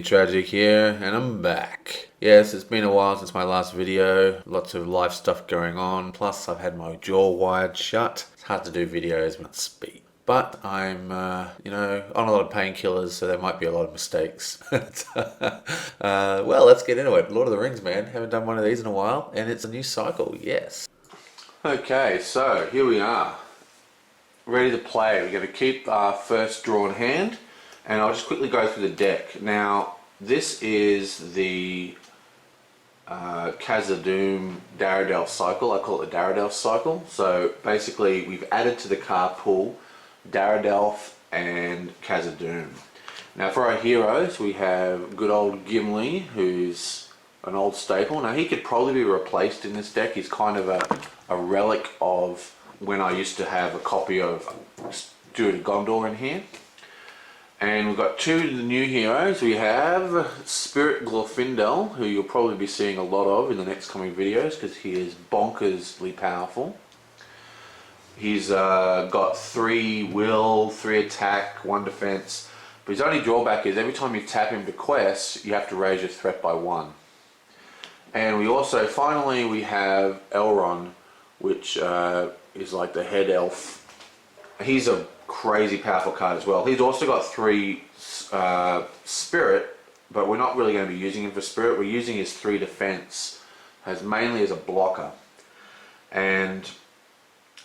Tragic here, and I'm back. Yes, it's been a while since my last video. Lots of life stuff going on. Plus, I've had my jaw wired shut. It's hard to do videos when I speak. But I'm, on a lot of painkillers, so there might be a lot of mistakes. Well, let's get into it. Lord of the Rings, man. Haven't done one of these in a while, and it's a new cycle, yes. Okay, so here we are. Ready to play. We're going to keep our first drawn hand, and I'll just quickly go through the deck. Now, this is the Khazad-dûm Dwarrowdelf cycle. I call it the Dwarrowdelf cycle. So basically, we've added to the card pool Dwarrowdelf and Khazad-dûm. Now, for our heroes, we have good old Gimli, who's an old staple. Now, he could probably be replaced in this deck. He's kind of a relic of when I used to have a copy of Steward of Gondor in here. And we've got two of the new heroes. We have Spirit Glorfindel, who you'll probably be seeing a lot of in the next coming videos because he is bonkersly powerful. He's got 3 will, 3 attack, 1 defense. But his only drawback is every time you tap him to quest, you have to raise your threat by 1. And we also, finally, we have Elrond, which is like the head elf. He's a crazy powerful card as well. He's also got 3 spirit, but we're not really going to be using him for spirit. We're using his 3 defense mainly as a blocker. And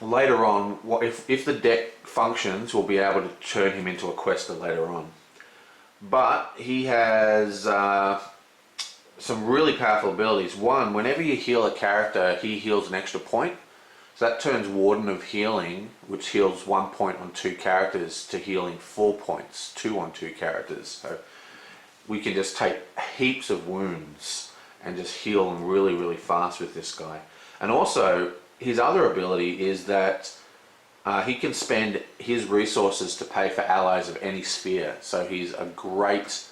later on, if the deck functions, we'll be able to turn him into a quester later on. But he has some really powerful abilities. One, whenever you heal a character, he heals an extra point. So that turns Warden of Healing, which heals 1 point on 2 characters, to healing 4 points, 2 on 2 characters. So we can just take heaps of wounds and just heal them really, really fast with this guy. And also, his other ability is that he can spend his resources to pay for allies of any sphere. So he's a great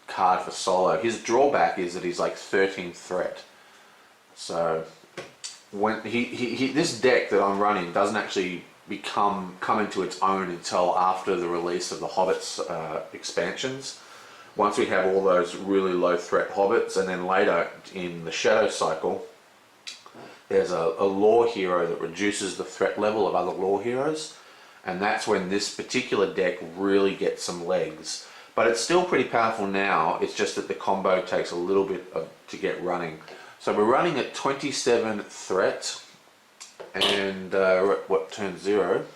card for solo. His drawback is that he's like 13 threat. So when this deck that I'm running doesn't actually come into its own until after the release of the Hobbits expansions. Once we have all those really low threat Hobbits, and then later in the Shadow cycle, there's a lore hero that reduces the threat level of other lore heroes, and that's when this particular deck really gets some legs. But it's still pretty powerful now. It's just that the combo takes a little bit to get running. So we're running at 27 threat, and we're at turn 0.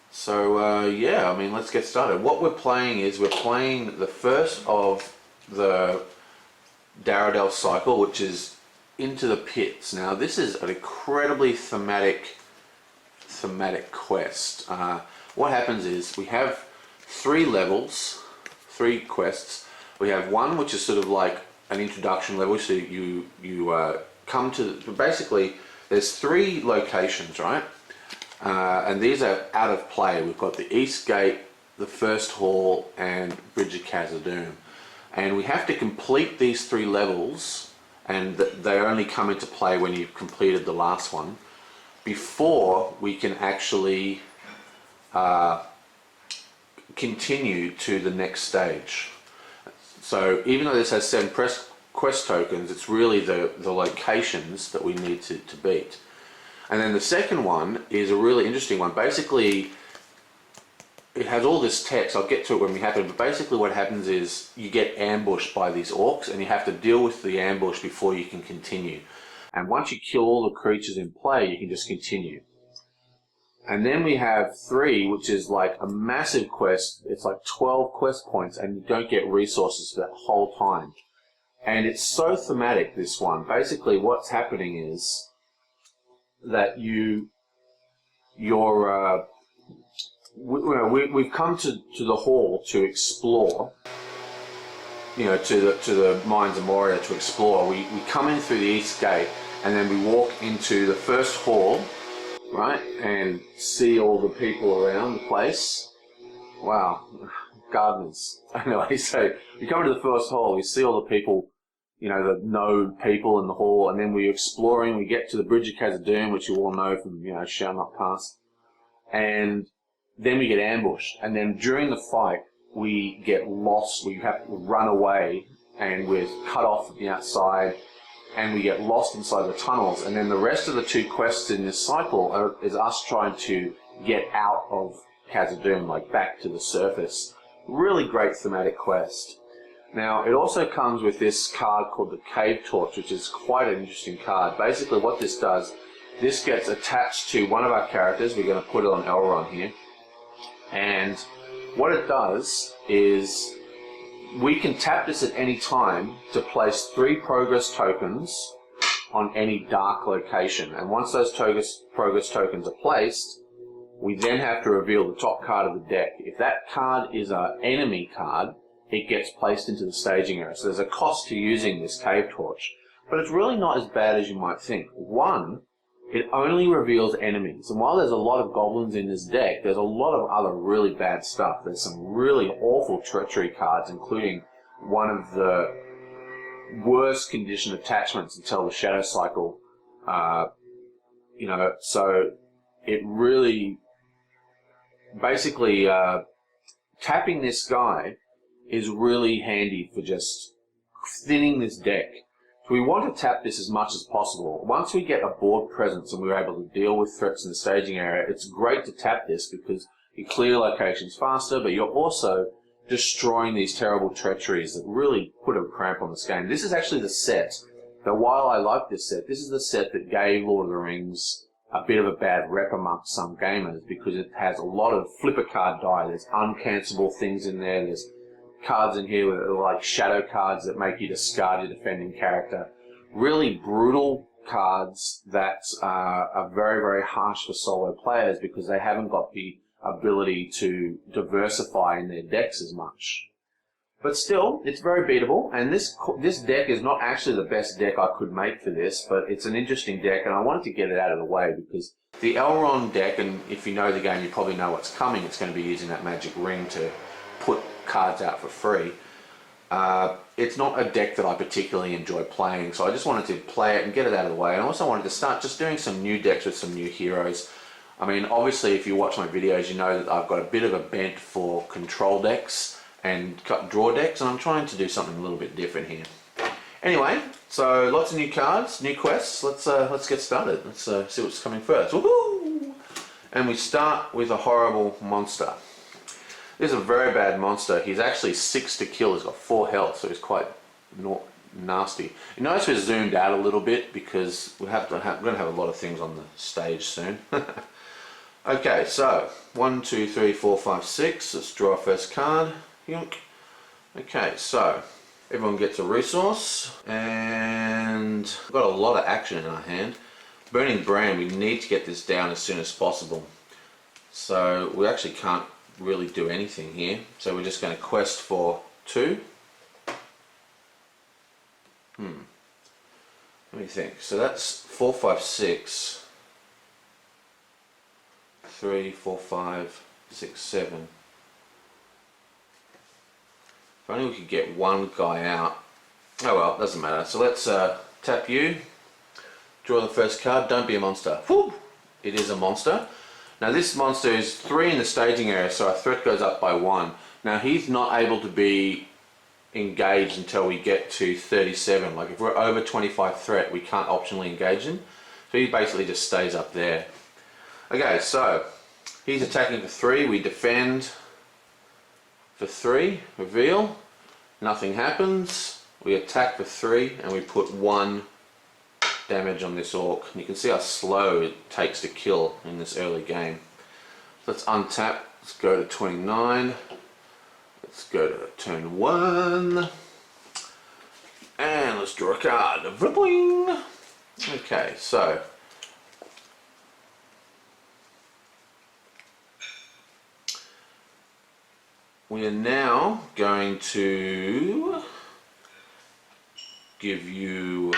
So yeah, I mean, let's get started. What we're playing is we're playing the first of the Dwarrowdelf cycle, which is Into the Pits. Now, this is an incredibly thematic quest. What happens is we have 3 levels, 3 quests. We have one which is sort of like an introduction level, so you come to, basically there's 3 locations, right? And these are out of play. We've got the East Gate, the First Hall, and Bridge of Khazad-dûm. And we have to complete these 3 levels, and they only come into play when you've completed the last one, before we can actually continue to the next stage. So even though this has 7 quest tokens, it's really the locations that we need to beat. And then the second one is a really interesting one. Basically, it has all this text. I'll get to it when we happen, but basically what happens is you get ambushed by these orcs, and you have to deal with the ambush before you can continue. And once you kill all the creatures in play, you can just continue. And then we have 3, which is like a massive quest. It's like 12 quest points, and you don't get resources for that whole time. And it's so thematic, this one. Basically, what's happening is that we've come to the hall to explore. To the Mines of Moria to explore. We come in through the East Gate, and then we walk into the First Hall, right, and see all the people around the place. Wow, gardeners. Anyway, so you come into the First Hall, you see all the people, the node people in the hall, and then we're exploring. We get to the Bridge of Khazad-dûm, which you all know from Shall Not Pass, and then we get ambushed. And then during the fight, we get lost, we have to run away, and we're cut off from the outside, and we get lost inside the tunnels. And then the rest of the 2 quests in this cycle is us trying to get out of Khazad-dûm, like back to the surface. Really great thematic quest. Now, it also comes with this card called the Cave Torch, which is quite an interesting card. Basically, what this does, this gets attached to one of our characters. We're going to put it on Elrond here. And what it does is we can tap this at any time to place 3 progress tokens on any dark location. And once those progress tokens are placed, we then have to reveal the top card of the deck. If that card is an enemy card, it gets placed into the staging area. So there's a cost to using this Cave Torch. But it's really not as bad as you might think. One, it only reveals enemies. And while there's a lot of goblins in this deck, there's a lot of other really bad stuff. There's some really awful treachery cards, including one of the worst condition attachments until the Shadow Cycle. So it really, basically, tapping this guy is really handy for just thinning this deck. So we want to tap this as much as possible. Once we get a board presence and we're able to deal with threats in the staging area, it's great to tap this because you clear locations faster, but you're also destroying these terrible treacheries that really put a cramp on this game. This is actually the set that, while I like this set, this is the set that gave Lord of the Rings a bit of a bad rep amongst some gamers because it has a lot of flipper card die. There's uncancelable things in there. There's cards in here with like shadow cards that make you discard your defending character. Really brutal cards that are very, very harsh for solo players because they haven't got the ability to diversify in their decks as much. But still, it's very beatable, and this deck is not actually the best deck I could make for this, but it's an interesting deck, and I wanted to get it out of the way because the Elrond deck, and if you know the game, you probably know what's coming. It's going to be using that magic ring to put cards out for free. It's not a deck that I particularly enjoy playing, so I just wanted to play it and get it out of the way. And I also wanted to start just doing some new decks with some new heroes. I mean, obviously, if you watch my videos, you know that I've got a bit of a bent for control decks and draw decks, and I'm trying to do something a little bit different here. Anyway, so lots of new cards, new quests. Let's get started. Let's see what's coming first. Woohoo! And we start with a horrible monster. This is a very bad monster. He's actually 6 to kill. He's got 4 health, so he's quite nasty. You notice we're zoomed out a little bit because we're going to have a lot of things on the stage soon. Okay, so 1, 2, 3, 4, 5, 6. Let's draw our first card. Yoink. Okay, so everyone gets a resource, and we've got a lot of action in our hand. Burning Brand, we need to get this down as soon as possible. So we actually can't really do anything here, so we're just going to quest for 2. Let me think. So that's 4, 5, 6. 3, 4, 5, 6, 7. If only we could get one guy out. Oh well, doesn't matter. So let's tap you, draw the first card. Don't be a monster. Whew! It is a monster. Now this monster is 3 in the staging area, so our threat goes up by 1. Now he's not able to be engaged until we get to 37. Like if we're over 25 threat, we can't optionally engage him. So he basically just stays up there. Okay, so he's attacking for 3. We defend for 3, reveal, nothing happens. We attack for 3 and we put 1 damage on this orc. And you can see how slow it takes to kill in this early game. So let's untap, let's go to 29, let's go to turn 1, and let's draw a card. Boing! Okay, so we are now going to give you.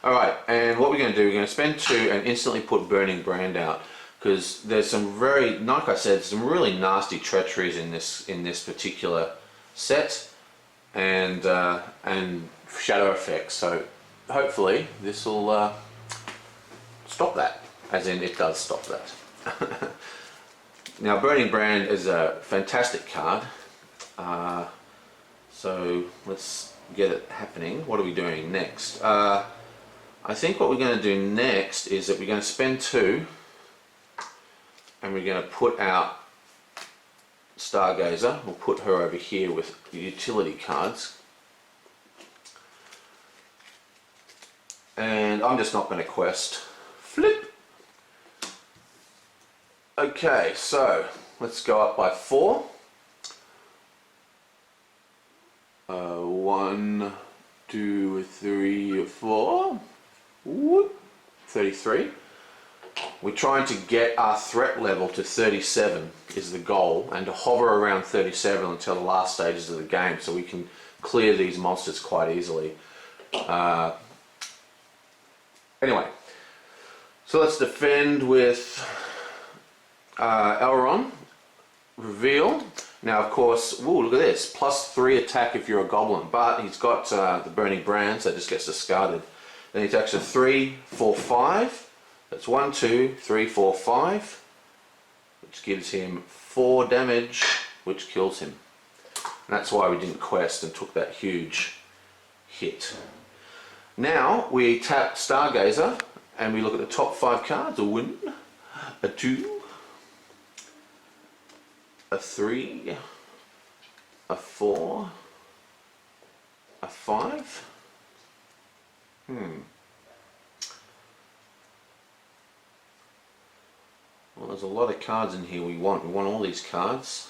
Alright, and what we're going to do, we're going to spend 2 and instantly put Burning Brand out, because there's some very, like I said, some really nasty treacheries in this particular set, and shadow effects. So hopefully this will stop that, as in it does stop that. Now Burning Brand is a fantastic card, so let's get it happening. What are we doing next? I think what we're going to do next is that we're going to spend 2 and we're going to put out Stargazer. We'll put her over here with the utility cards. And I'm just not going to quest. Flip! Okay, so let's go up by 4. 1, 2, 3, 4. Whoop. 33. We're trying to get our threat level to 37 is the goal, and to hover around 37 until the last stages of the game, so we can clear these monsters quite easily. Anyway, so let's defend with Elrond. Reveal. Now, of course, ooh, look at this. +3 attack if you're a goblin, but he's got the Burning Brand, so it just gets discarded. Then he attacks a 3, 4, 5. That's 1, 2, 3, 4, 5, which gives him 4 damage, which kills him. And that's why we didn't quest and took that huge hit. Now we tap Stargazer and we look at the top 5 cards. A 1, a 2, a 3, a 4, a 5. Well, there's a lot of cards in here we want. We want all these cards.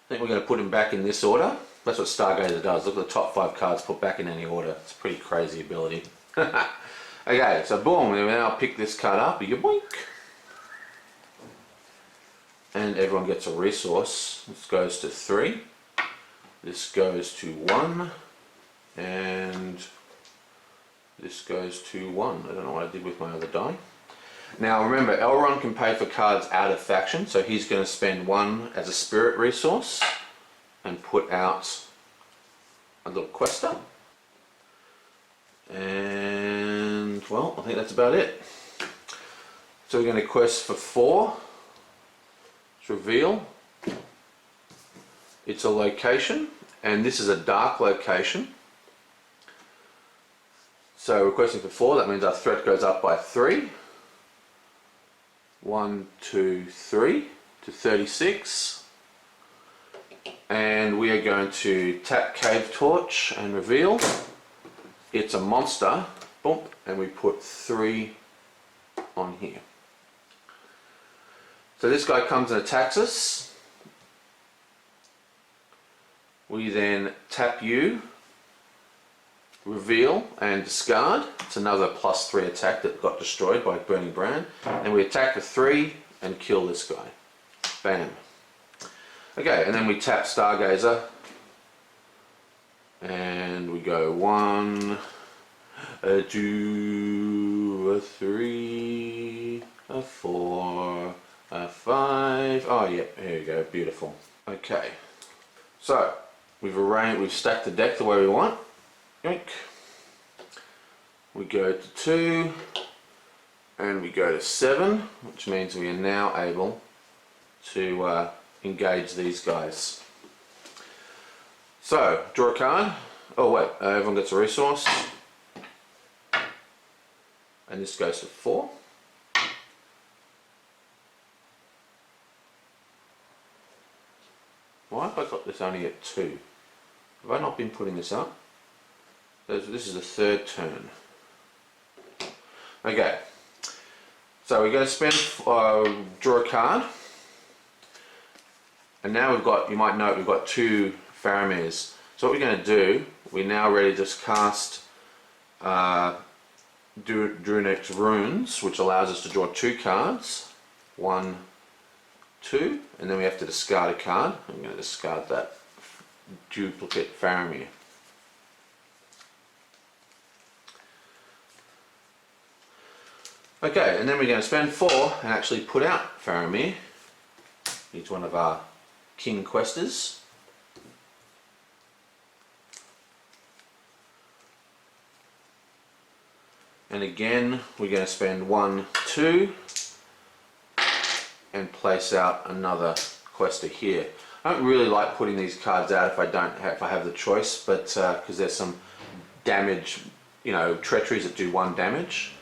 I think we're going to put them back in this order. That's what Stargazer does. Look at the top 5 cards put back in any order. It's a pretty crazy ability. Okay, so boom, we now pick this card up. Yoink. And everyone gets a resource. This goes to 3. This goes to 1. And this goes to 1. I don't know what I did with my other die. Now remember, Elrond can pay for cards out of faction, so he's going to spend 1 as a spirit resource and put out a little quester. And well, I think that's about it. So we're going to quest for 4. It's reveal. It's a location, and this is a dark location. So we're questing for 4, that means our threat goes up by 3. 1, 2, 3 to 36. And we are going to tap Cave Torch and reveal. It's a monster. Boom, and we put 3 on here. So this guy comes and attacks us. We then tap you, reveal and discard. It's another +3 attack that got destroyed by Burning Brand. And we attack for 3 and kill this guy. Bam. Okay, and then we tap Stargazer. And we go 1, a 2, a 3, a 4, a 5. Oh yeah, here we go, beautiful. Okay, so we've stacked the deck the way we want. Yoink. We go to 2 and we go to 7, which means we are now able to engage these guys. So, draw a card. Oh wait, everyone gets a resource. And this goes to 4. Why have I got this only at 2? Have I not been putting this up? This is the 3rd turn. Okay, so we're going to spend, draw a card. And now we've got, you might note, we've got 2 Faramir's. So what we're going to do, we're now ready to just cast Druid's Runes, which allows us to draw 2 cards. 1, 2, and then we have to discard a card. I'm going to discard that duplicate Faramir. Okay, and then we're going to spend 4 and actually put out Faramir. He's one of our King Questers. And again, we're going to spend 1, 2, and place out another quester here. I don't really like putting these cards out if I have the choice, but because there's some damage, you know, treacheries that do 1 damage.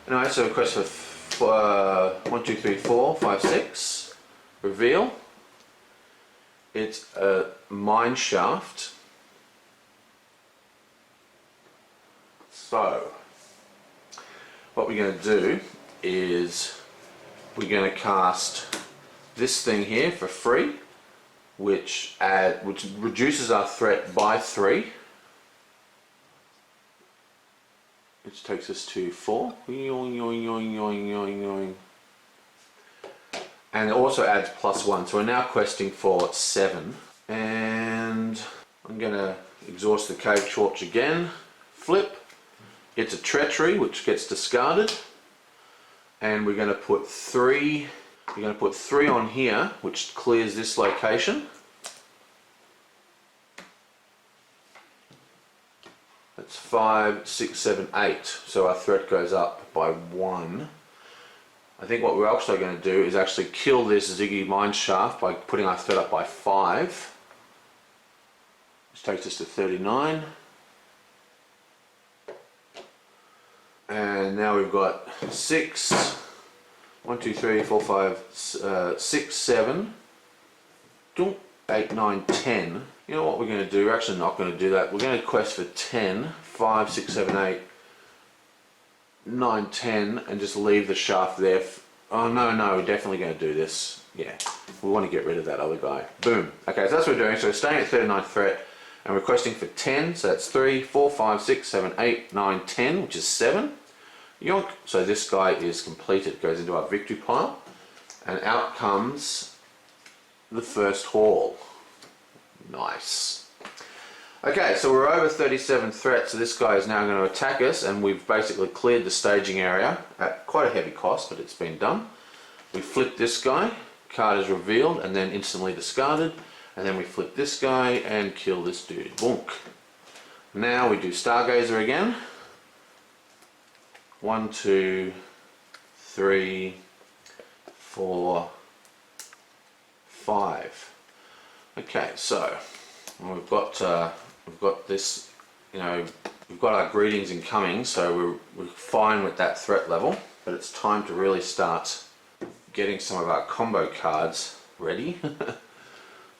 Anyway, so quest for 1, 2, 3, 4, 5, 6. Reveal. It's a mine shaft. So, what we're going to do is we're going to cast this thing here for free, which reduces our threat by 3, which takes us to 4. And it also adds +1, so we're now questing for 7. And I'm going to exhaust the cave torch again, flip. It's a treachery which gets discarded, and we're going to put 3. We're going to put 3 on here, which clears this location. That's 5, 6, 7, 8. So our threat goes up by 1. I think what we're also going to do is actually kill this Ziggy mine shaft by putting our threat up by 5, which takes us to 39. And now we've got 6, 1, 2, 3, 4, 5, 6, 7, 8, 9, 10. You know what we're going to do? We're actually not going to do that. We're going to quest for 10, 5, 6, 7, 8, 9, 10, and just leave the shaft there. Oh no, we're definitely going to do this. Yeah, we want to get rid of that other guy. Boom. Okay, so that's what we're doing. So we're staying at 39 threat and requesting for 10. So that's 3, 4, 5, 6, 7, 8, 9, 10, which is 7. Yonk. So this guy is completed. Goes into our victory pile, and out comes the first haul. Nice. Okay, so we're over 37 threats, so this guy is now going to attack us, and we've basically cleared the staging area at quite a heavy cost, but it's been done. We flip this guy, card is revealed and then instantly discarded, and then we flip this guy and kill this dude. Bonk. Now we do Stargazer again. 1, 2, 3, 4, 5. Okay, so we've got this, you know, we've got our greetings incoming, so we're fine with that threat level, but it's time to really start getting some of our combo cards ready.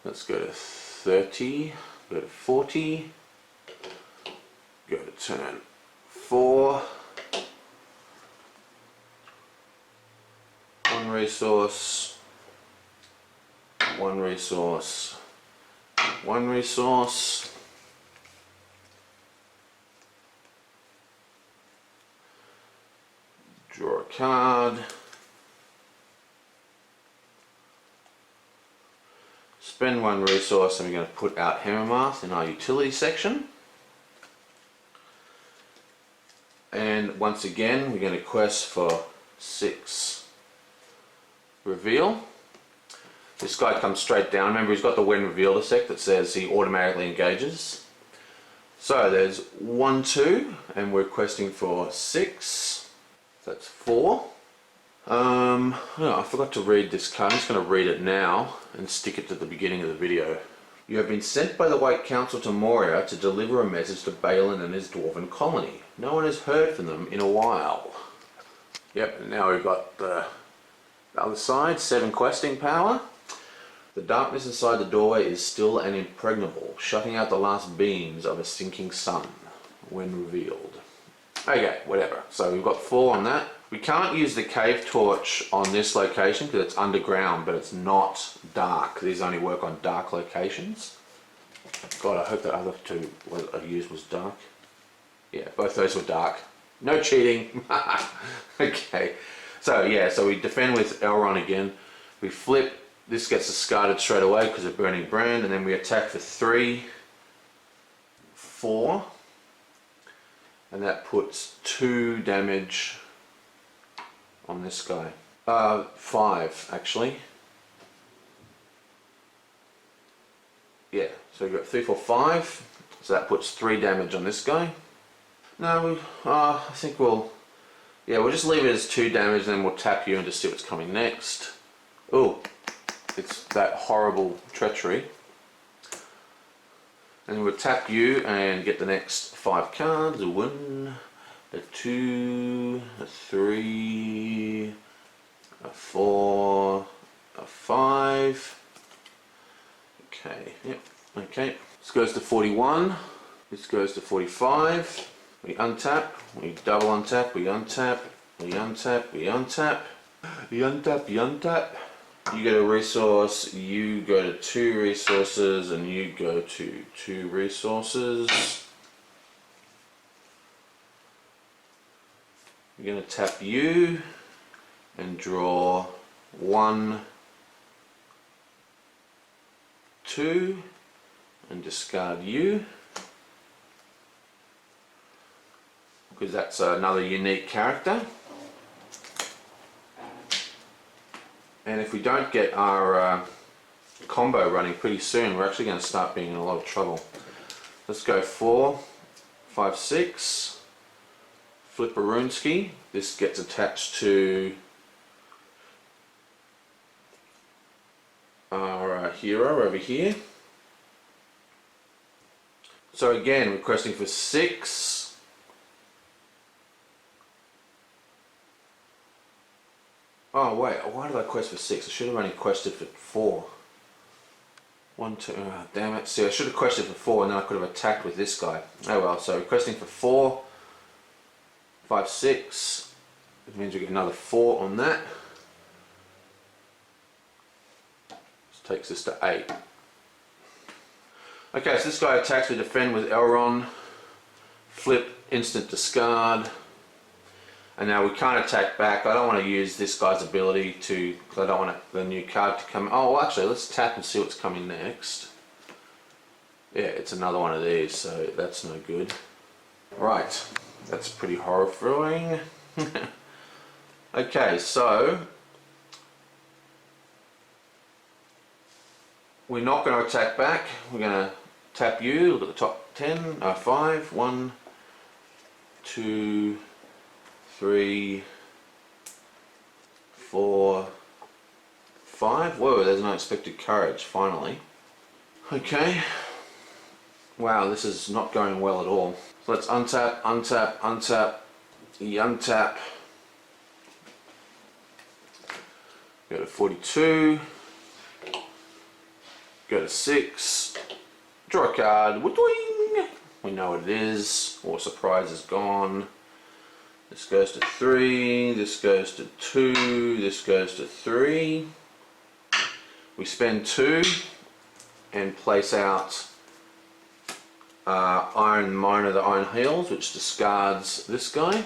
Let's go to 30, go to 40, go to turn 4, 1 resource, 1 resource, 1 resource, draw a card, spend 1 resource, and we're going to put out Hammermath in our utility section. And once again we're going to quest for 6. Reveal. This guy comes straight down. Remember, he's got the when revealed effect that says he automatically engages. So there's 1, 2, and we're questing for 6. That's 4. Oh, I forgot to read this card. I'm just going to read it now and stick it to the beginning of the video. You have been sent by the White Council to Moria to deliver a message to Balin and his dwarven colony. No one has heard from them in a while. Yep, and now we've got the other side, 7 questing power. The darkness inside the doorway is still and impregnable, shutting out the last beams of a sinking sun when revealed. Okay, whatever. So we've got 4 on that. We can't use the cave torch on this location because it's underground, but it's not dark. These only work on dark locations. God, I hope the other 2 I used was dark. Yeah, both those were dark. No cheating. Okay. So yeah, so we defend with Elrond again. We flip. This gets discarded straight away because of Burning Brand, and then we attack for 3, 4, and that puts 2 damage on this guy. 5 actually. Yeah, so we've got 3, 4, 5. So that puts 3 damage on this guy. No, I think we'll Yeah, we'll just leave it as 2 damage, then we'll tap you and just see what's coming next. Oh, it's that horrible treachery. And we'll tap you and get the next 5 cards. A 1, a 2, a 3, a 4, a 5. Okay, yep, okay. This goes to 41. This goes to 45. We untap, we double untap, we untap, we untap, we untap, we untap, we untap. You get a resource, you go to 2 resources, and you go to 2 resources. You're going to tap you and draw 1, 2, and discard you, because that's another unique character. And if we don't get our combo running pretty soon, we're actually going to start being in a lot of trouble. Let's go 4, 5, 6, flip a Runeski. This gets attached to our hero over here. So again, requesting for 6. Oh wait, why did I quest for 6? I should have only quested for 4. 1, 2, oh, damn it. See, I should have quested for 4 and then I could have attacked with this guy. Oh well, so requesting for 4, 5, 6. It means we get another 4 on that. This takes us to 8. Okay, so this guy attacks, we defend with Elrond. Flip, instant discard. And now we can't attack back. I don't want to use this guy's ability to, because I don't want the new card to come. Oh, well, actually, let's tap and see what's coming next. Yeah, it's another one of these, so that's no good. Right, that's pretty horrifying. Okay, so we're not going to attack back. We're going to tap you. Look at the top 10. 5. 1, 2, 3, 4, 5. Whoa, there's no expected courage, finally. Okay. Wow, this is not going well at all. So let's untap, untap, untap, untap. Go to 42. Go to 6. Draw a card. Wing! We know what it is. War Surprise is gone. This goes to 3, this goes to 2, this goes to 3. We spend 2 and place out Iron Miner, the Iron Heels, which discards this guy.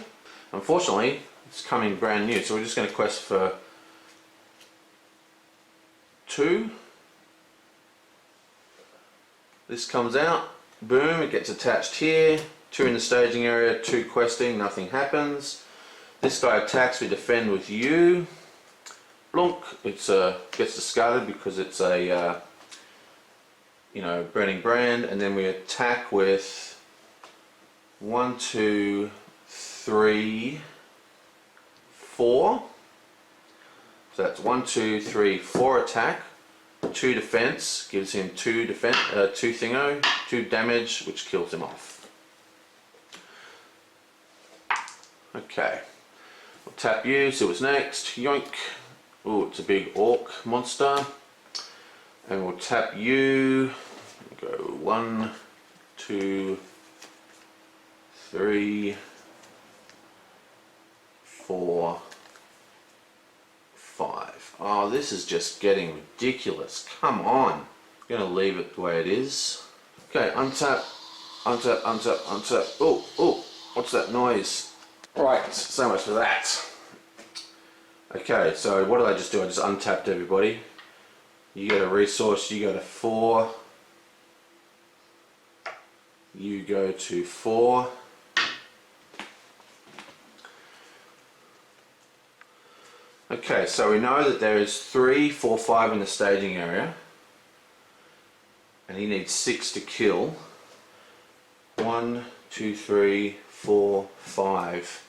Unfortunately, it's coming brand new, so we're just going to quest for 2. This comes out, boom, it gets attached here. 2 in the staging area, 2 questing, nothing happens. This guy attacks, we defend with you. Blunk, it gets discarded because it's a burning brand, and then we attack with 1, 2, 3, 4. So that's 1, 2, 3, 4 attack. 2 defense gives him 2 defense, 2 thingo, 2 damage, which kills him off. Okay, we'll tap you, see what's next. Yoink. Oh, it's a big orc monster. And we'll tap you. Go 1, 2, 3, 4, 5. Oh, this is just getting ridiculous. Come on. I'm going to leave it the way it is. Okay, untap, untap, untap, untap. Oh, oh, what's that noise? Right, so much for that. Okay, so what did I just do? I just untapped everybody. You get a resource, you go to 4. You go to 4. Okay, so we know that there is 3, 4, 5 in the staging area. And he needs 6 to kill. 1, 2, 3, 4, 5.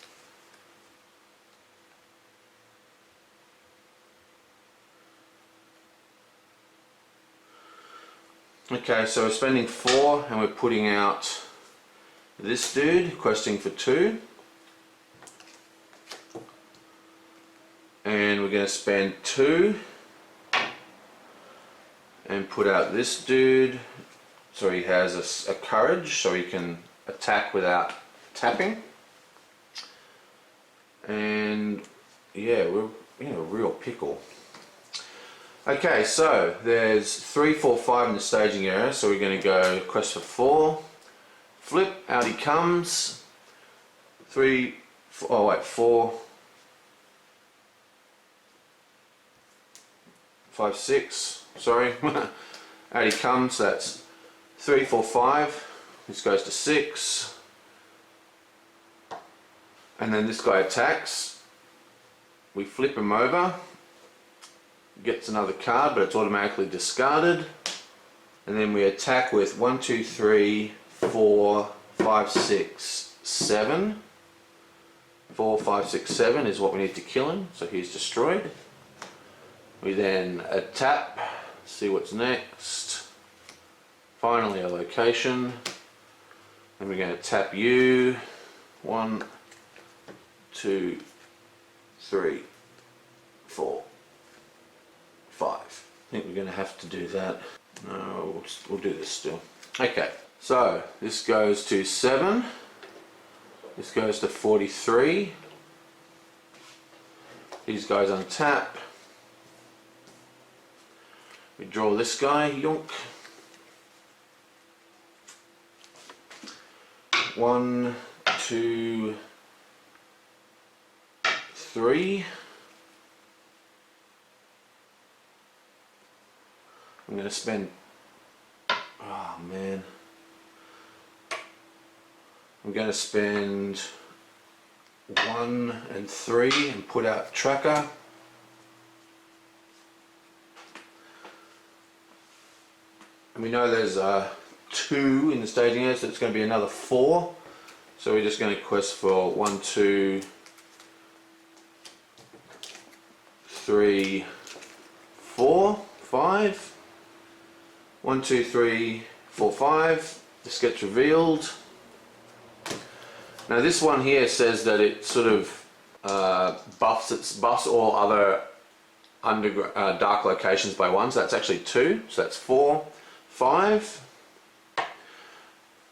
Okay, so we're spending 4 and we're putting out this dude, questing for 2. And we're going to spend 2 and put out this dude so he has a courage so he can attack without tapping. And yeah, we're in a real pickle. Okay, so there's 3, 4, 5 in the staging area, so we're going to go quest for 4, flip, out he comes, 3, 4, oh wait, 4, 5, 6, sorry, out he comes, that's 3, 4, 5, this goes to 6, and then this guy attacks, we flip him over, gets another card, but it's automatically discarded, and then we attack with 1, 2, 3, 4, 5, 6, 7. 4, 5, 6, 7 is what we need to kill him, so he's destroyed. We then tap, see what's next. Finally a location, and we're going to tap you. 1, 2, 3, 4, 5. I think we're going to have to do that. No, we'll do this still. Okay, so this goes to 7. This goes to 43. These guys untap. We draw this guy, yonk. 1, 2, 3. I'm going to spend, oh man, I'm going to spend 1 and 3 and put out tracker. And we know there's 2 in the staging area, so it's going to be another 4. So we're just going to quest for 1, 2, 3, 4, 5. 1, 2, 3, 4, 5. This gets revealed. Now this one here says that it sort of buffs all other dark locations by 1. So that's actually 2. So that's 4, 5.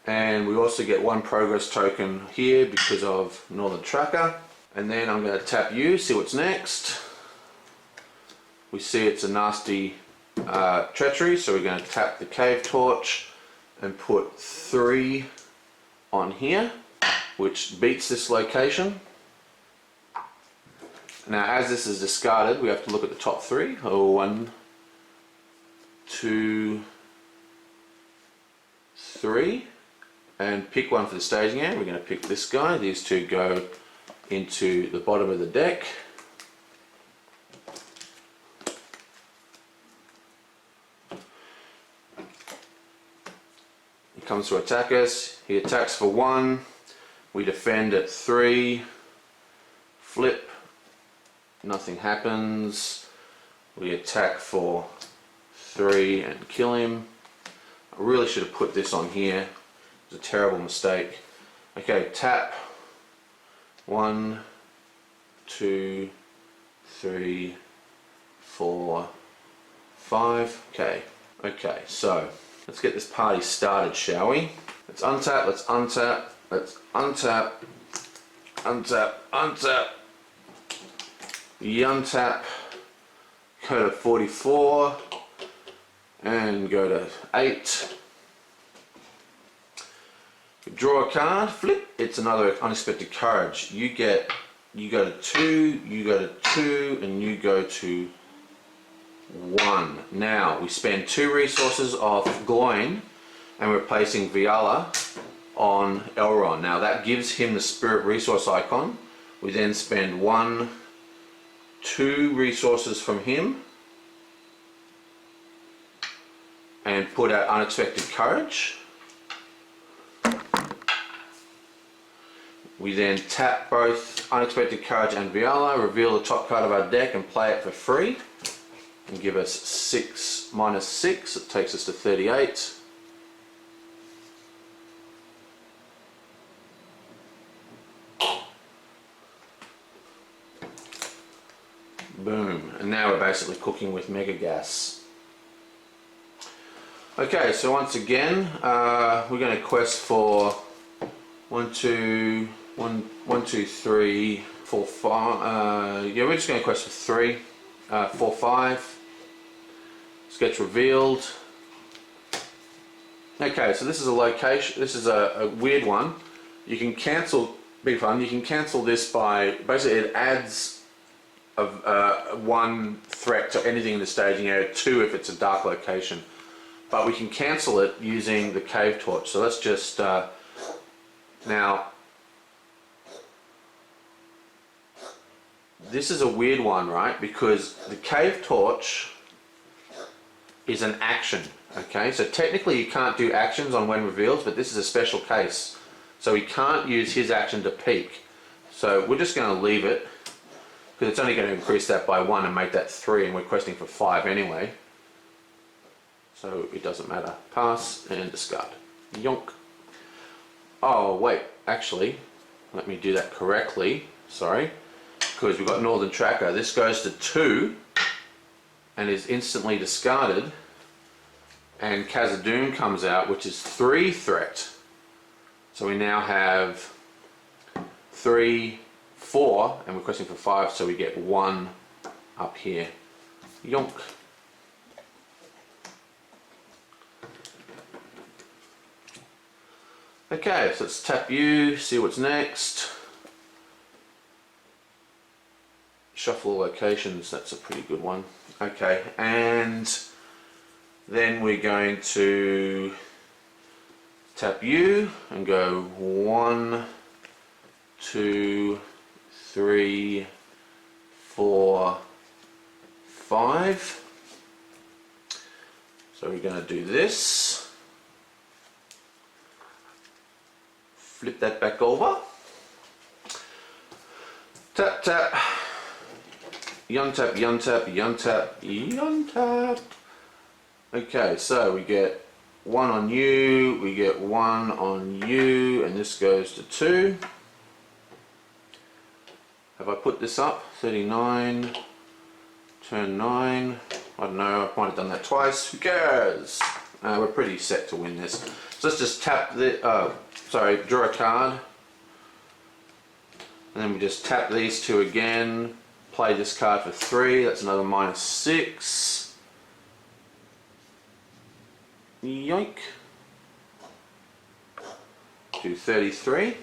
And we also get 1 progress token here because of Northern Tracker. And then I'm going to tap you, see what's next. We see it's a nasty treachery, so we're going to tap the cave torch and put 3 on here, which beats this location. Now as this is discarded, we have to look at the top 3. 1, 2, 3, and pick one for the staging area. We're going to pick this guy. These 2 go into the bottom of the deck. He comes to attack us. He attacks for 1. We defend at 3. Flip. Nothing happens. We attack for 3 and kill him. I really should have put this on here. It was a terrible mistake. Okay, tap. 1, 2, 3, 4, 5. Okay, so let's get this party started, shall we? Let's untap, let's untap, let's untap, untap, untap. You untap, go to 44, and go to 8. Draw a card, flip, it's another unexpected courage. You go to 2, you go to 2, and you go to 1. Now we spend 2 resources off Gloin and we're placing Viala on Elrond. Now that gives him the spirit resource icon. We then spend 1, 2 resources from him and put out unexpected courage. We then tap both unexpected courage and Viala, reveal the top card of our deck and play it for free. and give us 6 minus 6, it takes us to 38. Boom, and now we're basically cooking with mega gas. Okay, so once again, we're going to quest for 1, 2, 3, 4, 5. Yeah, we're just going to quest for 3, 4, 5. Sketch revealed. Okay, so this is a location. This is a weird one. You can cancel. Big fun. You can cancel this by basically it adds one threat to anything in the staging area, 2 if it's a dark location. But we can cancel it using the cave torch. So let's just now. This is a weird one, right? Because the cave torch is an action. Okay, so technically you can't do actions on when revealed, but this is a special case. So we can't use his action to peek. So we're just going to leave it, because it's only going to increase that by 1 and make that 3, and we're questing for 5 anyway. So it doesn't matter. Pass and discard. Yonk. Oh wait, actually, let me do that correctly. Sorry, because we've got Northern Tracker. This goes to 2 and is instantly discarded. And Khazad-dûm comes out, which is 3 threat. So we now have 3, 4, and we're questing for 5, so we get 1 up here. Yonk. Okay, so let's tap you, see what's next. Shuffle locations, that's a pretty good one. Okay, and then we're going to tap you and go 1, 2, 3, 4, 5. So we're going to do this. Flip that back over. Tap, tap. Yuntap, yuntap, yuntap, yuntap. Okay, so we get 1 on you, we get 1 on you, and this goes to 2. Have I put this up? 39, turn 9. I don't know, I might have done that twice. Who cares? We're pretty set to win this. So let's just tap the, draw a card. And then we just tap these 2 again. Play this card for 3, that's another minus 6. Yoink. Do 33.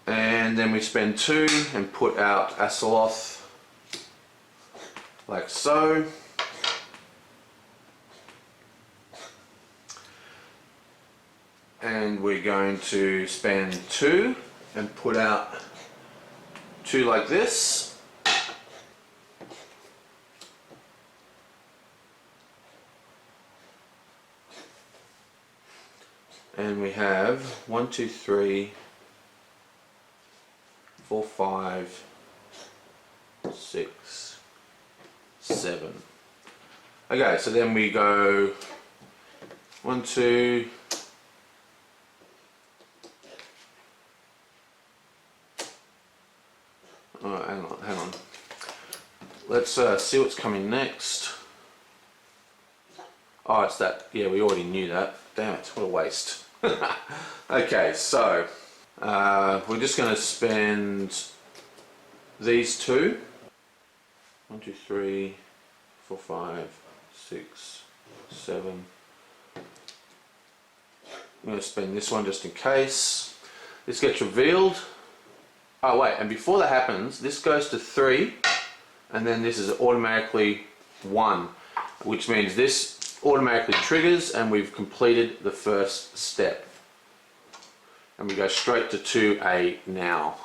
And then we spend 2 and put out Asaloth like so. And we're going to spend 2 and put out 2 like this. And we have 1, 2, 3, 4, 5, 6, 7. Okay, so then we go 1, 2. Oh, hang on. Let's see what's coming next. Oh, it's that. Yeah, we already knew that. Damn it, what a waste. Okay, so we're just going to spend these 2. 1, 2, 3, 4, 5, 6, 7. I'm going to spend this one just in case. This gets revealed. Oh wait, and before that happens, this goes to 3, and then this is automatically 1, which means this automatically triggers and we've completed the first step. And we go straight to 2A now.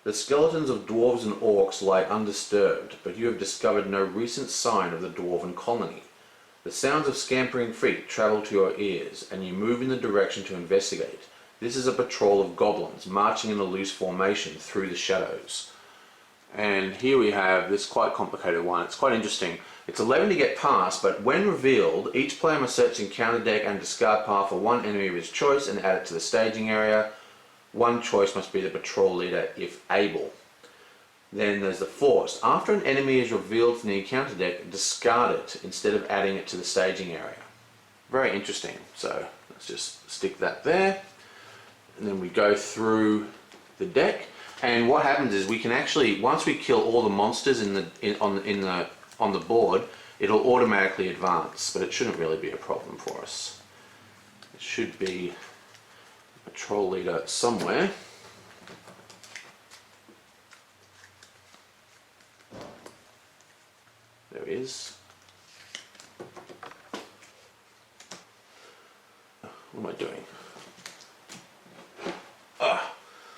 The skeletons of dwarves and orcs lie undisturbed, but you have discovered no recent sign of the dwarven colony. The sounds of scampering feet travel to your ears, and you move in the direction to investigate. This is a patrol of goblins marching in a loose formation through the shadows. And here we have this quite complicated one. It's quite interesting. It's 11 to get past, but when revealed, each player must search the encounter deck and discard power for one enemy of his choice and add it to the staging area. One choice must be the patrol leader if able. Then there's the force. After an enemy is revealed from the encounter deck, discard it instead of adding it to the staging area. Very interesting. So let's just stick that there. And then we go through the deck. And what happens is we can actually, once we kill all the monsters on the board, it'll automatically advance, but it shouldn't really be a problem for us. It should be a patrol leader somewhere. There he is. What am I doing?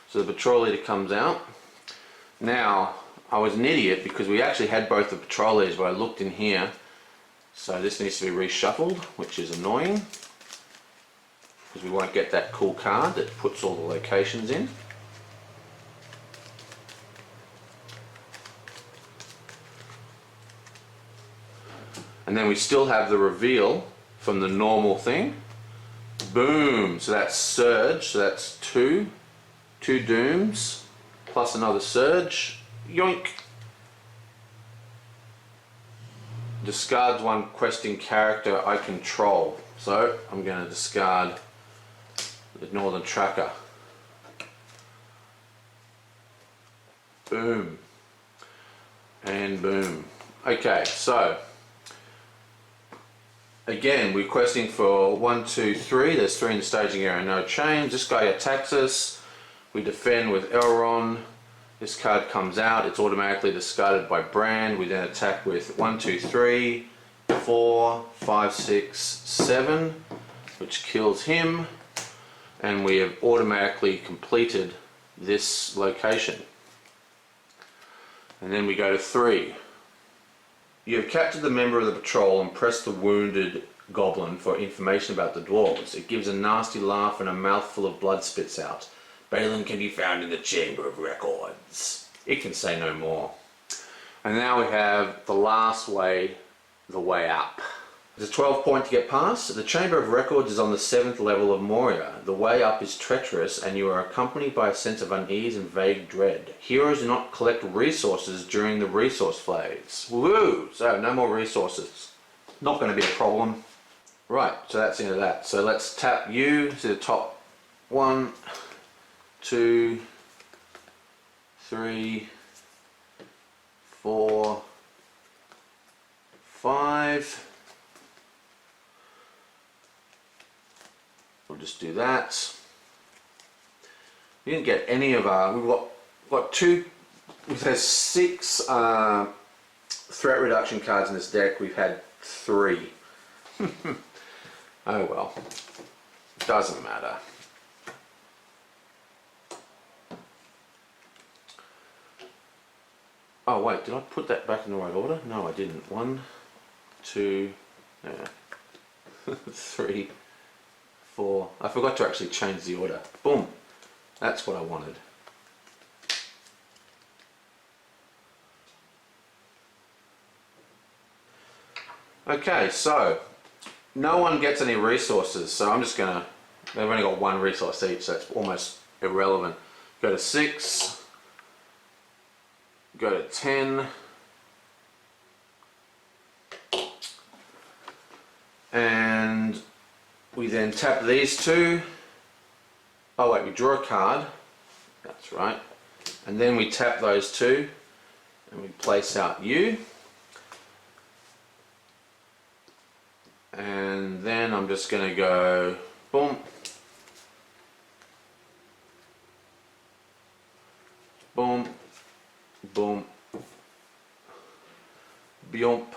So the patrol leader comes out. Now, I was an idiot because we actually had both the patrol leaders, but I looked in here. So this needs to be reshuffled, which is annoying, because we won't get that cool card that puts all the locations in. And then we still have the reveal from the normal thing. Boom! So that's surge, so that's two dooms, plus another surge. Yoink! Discards one questing character I control. So I'm going to discard the Northern Tracker. Boom. And boom. Okay, so again, we're questing for 1, 2, 3. There's 3 in the staging area, no change. This guy attacks us. We defend with Elrond. This card comes out. It's automatically discarded by Brand. We then attack with 1, 2, 3, 4, 5, 6, 7, which kills him. And we have automatically completed this location. And then we go to 3. You have captured the member of the patrol and pressed the wounded goblin for information about the dwarves. It gives a nasty laugh and a mouthful of blood spits out. Balin can be found in the Chamber of Records. It can say no more. And now we have the last way, the way up. There's a 12 point to get past. The Chamber of Records is on the 7th level of Moria. The way up is treacherous and you are accompanied by a sense of unease and vague dread. Heroes do not collect resources during the resource phase. Woo! So no more resources. Not going to be a problem. Right, so that's the end of that. So let's tap you to the top 1, 2, 3, 4, 5. We'll just do that. We didn't get any of our. We've got 2. We've had 6 threat reduction cards in this deck. We've had 3. Oh well, doesn't matter. Oh wait, did I put that back in the right order? No, I didn't. 1, 2, 3, 4. I forgot to actually change the order. Boom. That's what I wanted. Okay, so no one gets any resources, so I'm just gonna. They've only got 1 resource each, so it's almost irrelevant. Go to 6. Go to 10. And we then tap these 2. Oh wait, we draw a card. That's right. And then we tap those 2 and we place out you. And then I'm just going to go boom, boom, boom, bump,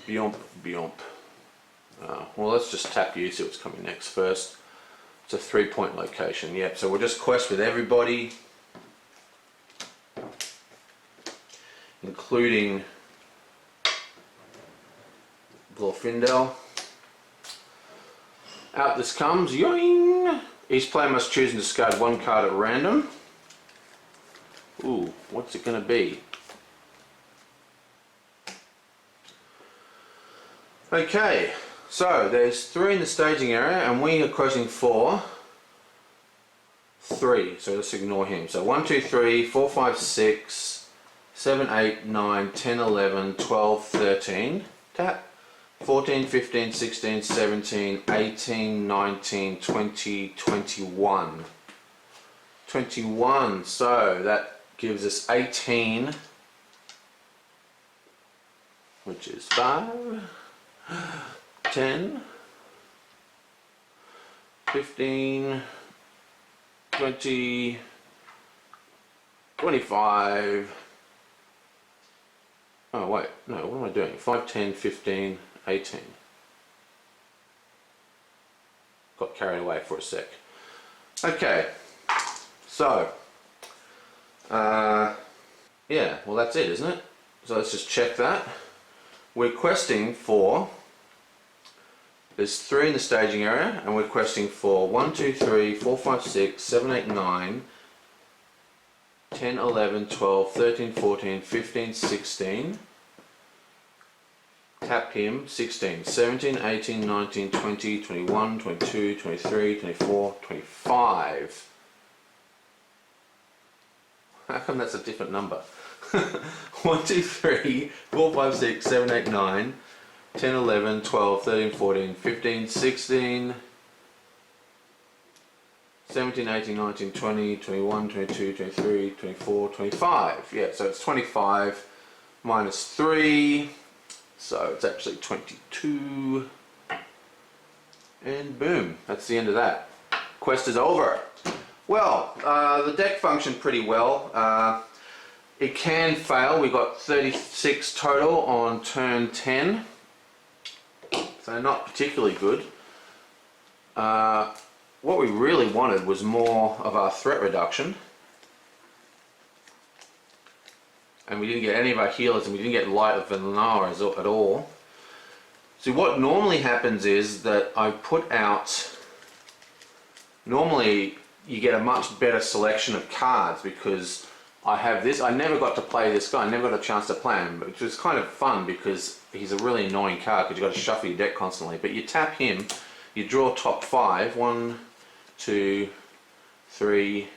bump, bump. Well, let's just tap you, see what's coming next first. It's a 3-point location. Yep, so we'll just quest with everybody, including Little Findel. Out this comes, yoing! Each player must choose and discard one card at random. Ooh, what's it going to be? Okay, so there's 3 in the staging area and we are quoting for 3, so let's ignore him. So 1, 2, 3, 4, 5, 6, 7, 8, 9, 10, 11, 12, 13. Tap. 14, 15, 16, 17, 18, 19, 20, 21. 21, so that gives us 18, which is 5, 10, 15, 20, 25. Oh wait, no, what am I doing? 5, 10, 15, 18. Got carried away for a sec. Okay, so yeah, well that's it, isn't it? So let's just check that. We're questing for, there's 3 in the staging area and we're questing for 1, 2, 3, 4, 5, 6, 7, 8, 9, 10, 11, 12, 13, 14, 15, 16. Tap him, 16, 17, 18, 19, 20, 21, 22, 23, 24, 25. How come that's a different number? 1, 2, 3, 4, 5, 6, 7, 8, 9, 10, 11, 12, 13, 14, 15, 16, 17, 18, 19, 20, 21, 22, 23, 24, 25. Yeah, so it's 25 minus 3. So it's actually 22, and boom, that's the end of that. Quest is over. Well, the deck functioned pretty well. It can fail. We got 36 total on turn 10, so not particularly good. What we really wanted was more of our threat reduction. And we didn't get any of our healers, and we didn't get light of vanilla at all. So what normally happens is that I put out, normally you get a much better selection of cards because I have this. I never got to play this guy, I never got a chance to play him, which was kind of fun because he's a really annoying card because you've got to shuffle your deck constantly. But you tap him, you draw top 5, 1, 2, 3,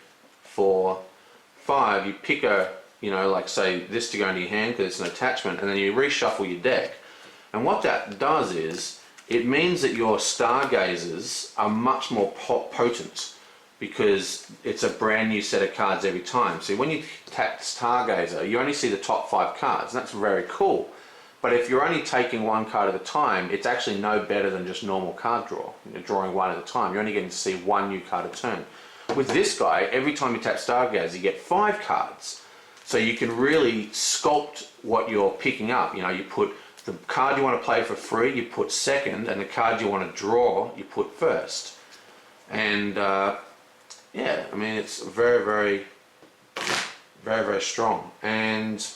4, 5, you pick a, you know, like say this to go into your hand because it's an attachment, and then you reshuffle your deck. And what that does is, it means that your stargazers are much more potent because it's a brand new set of cards every time. So when you tap stargazer, you only see the top 5 cards, and that's very cool. But if you're only taking one card at a time, it's actually no better than just normal card draw. You're drawing one at a time. You're only getting to see one new card a turn. With this guy, every time you tap stargazer, you get 5 cards. So you can really sculpt what you're picking up. You know, you put the card you want to play for free, you put second, and the card you want to draw, you put first. And yeah, I mean, it's very strong. And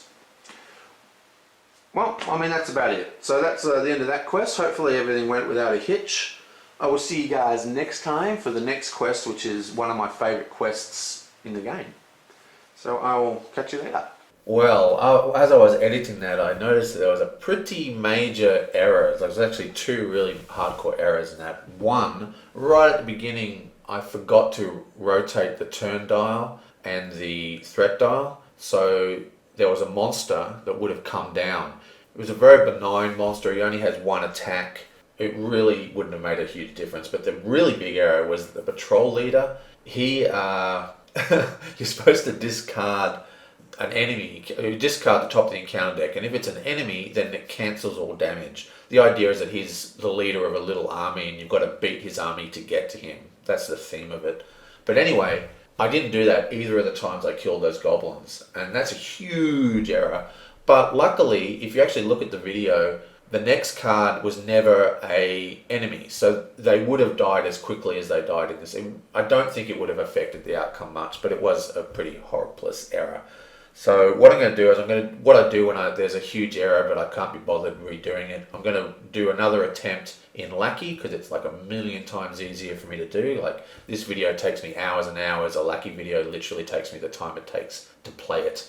well, I mean, that's about it. So that's the end of that quest. Hopefully everything went without a hitch. I will see you guys next time for the next quest, which is one of my favorite quests in the game. So I will catch you later. Well, as I was editing that, I noticed that there was a pretty major error. There was actually 2 really hardcore errors in that. One, right at the beginning, I forgot to rotate the turn dial and the threat dial. So there was a monster that would have come down. It was a very benign monster. He only has 1 attack. It really wouldn't have made a huge difference. But the really big error was the patrol leader. He... you're supposed to discard an enemy. You discard the top of the encounter deck, and if it's an enemy, then it cancels all damage. The idea is that he's the leader of a little army, and you've got to beat his army to get to him. That's the theme of it. But anyway, I didn't do that either of the times I killed those goblins, and that's a huge error. But luckily, if you actually look at the video, the next card was never a enemy, so they would have died as quickly as they died in this. I don't think it would have affected the outcome much, but it was a pretty hopeless error. So what I'm going to do is what I do when there's a huge error but I can't be bothered redoing it, I'm going to do another attempt in Lackey because it's like a million times easier for me to do. Like this video takes me hours and hours. A Lackey video literally takes me the time it takes to play it.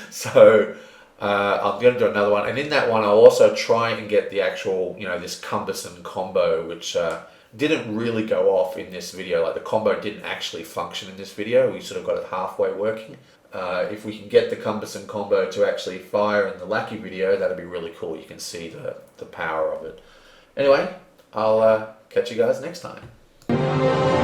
So I'm going to do another one, and in that one I'll also try and get the actual, this cumbersome combo, which didn't really go off in this video. Like the combo didn't actually function in this video. We sort of got it halfway working. If we can get the cumbersome combo to actually fire in the Lackey video, that'd be really cool. You can see the power of it. Anyway, I'll catch you guys next time.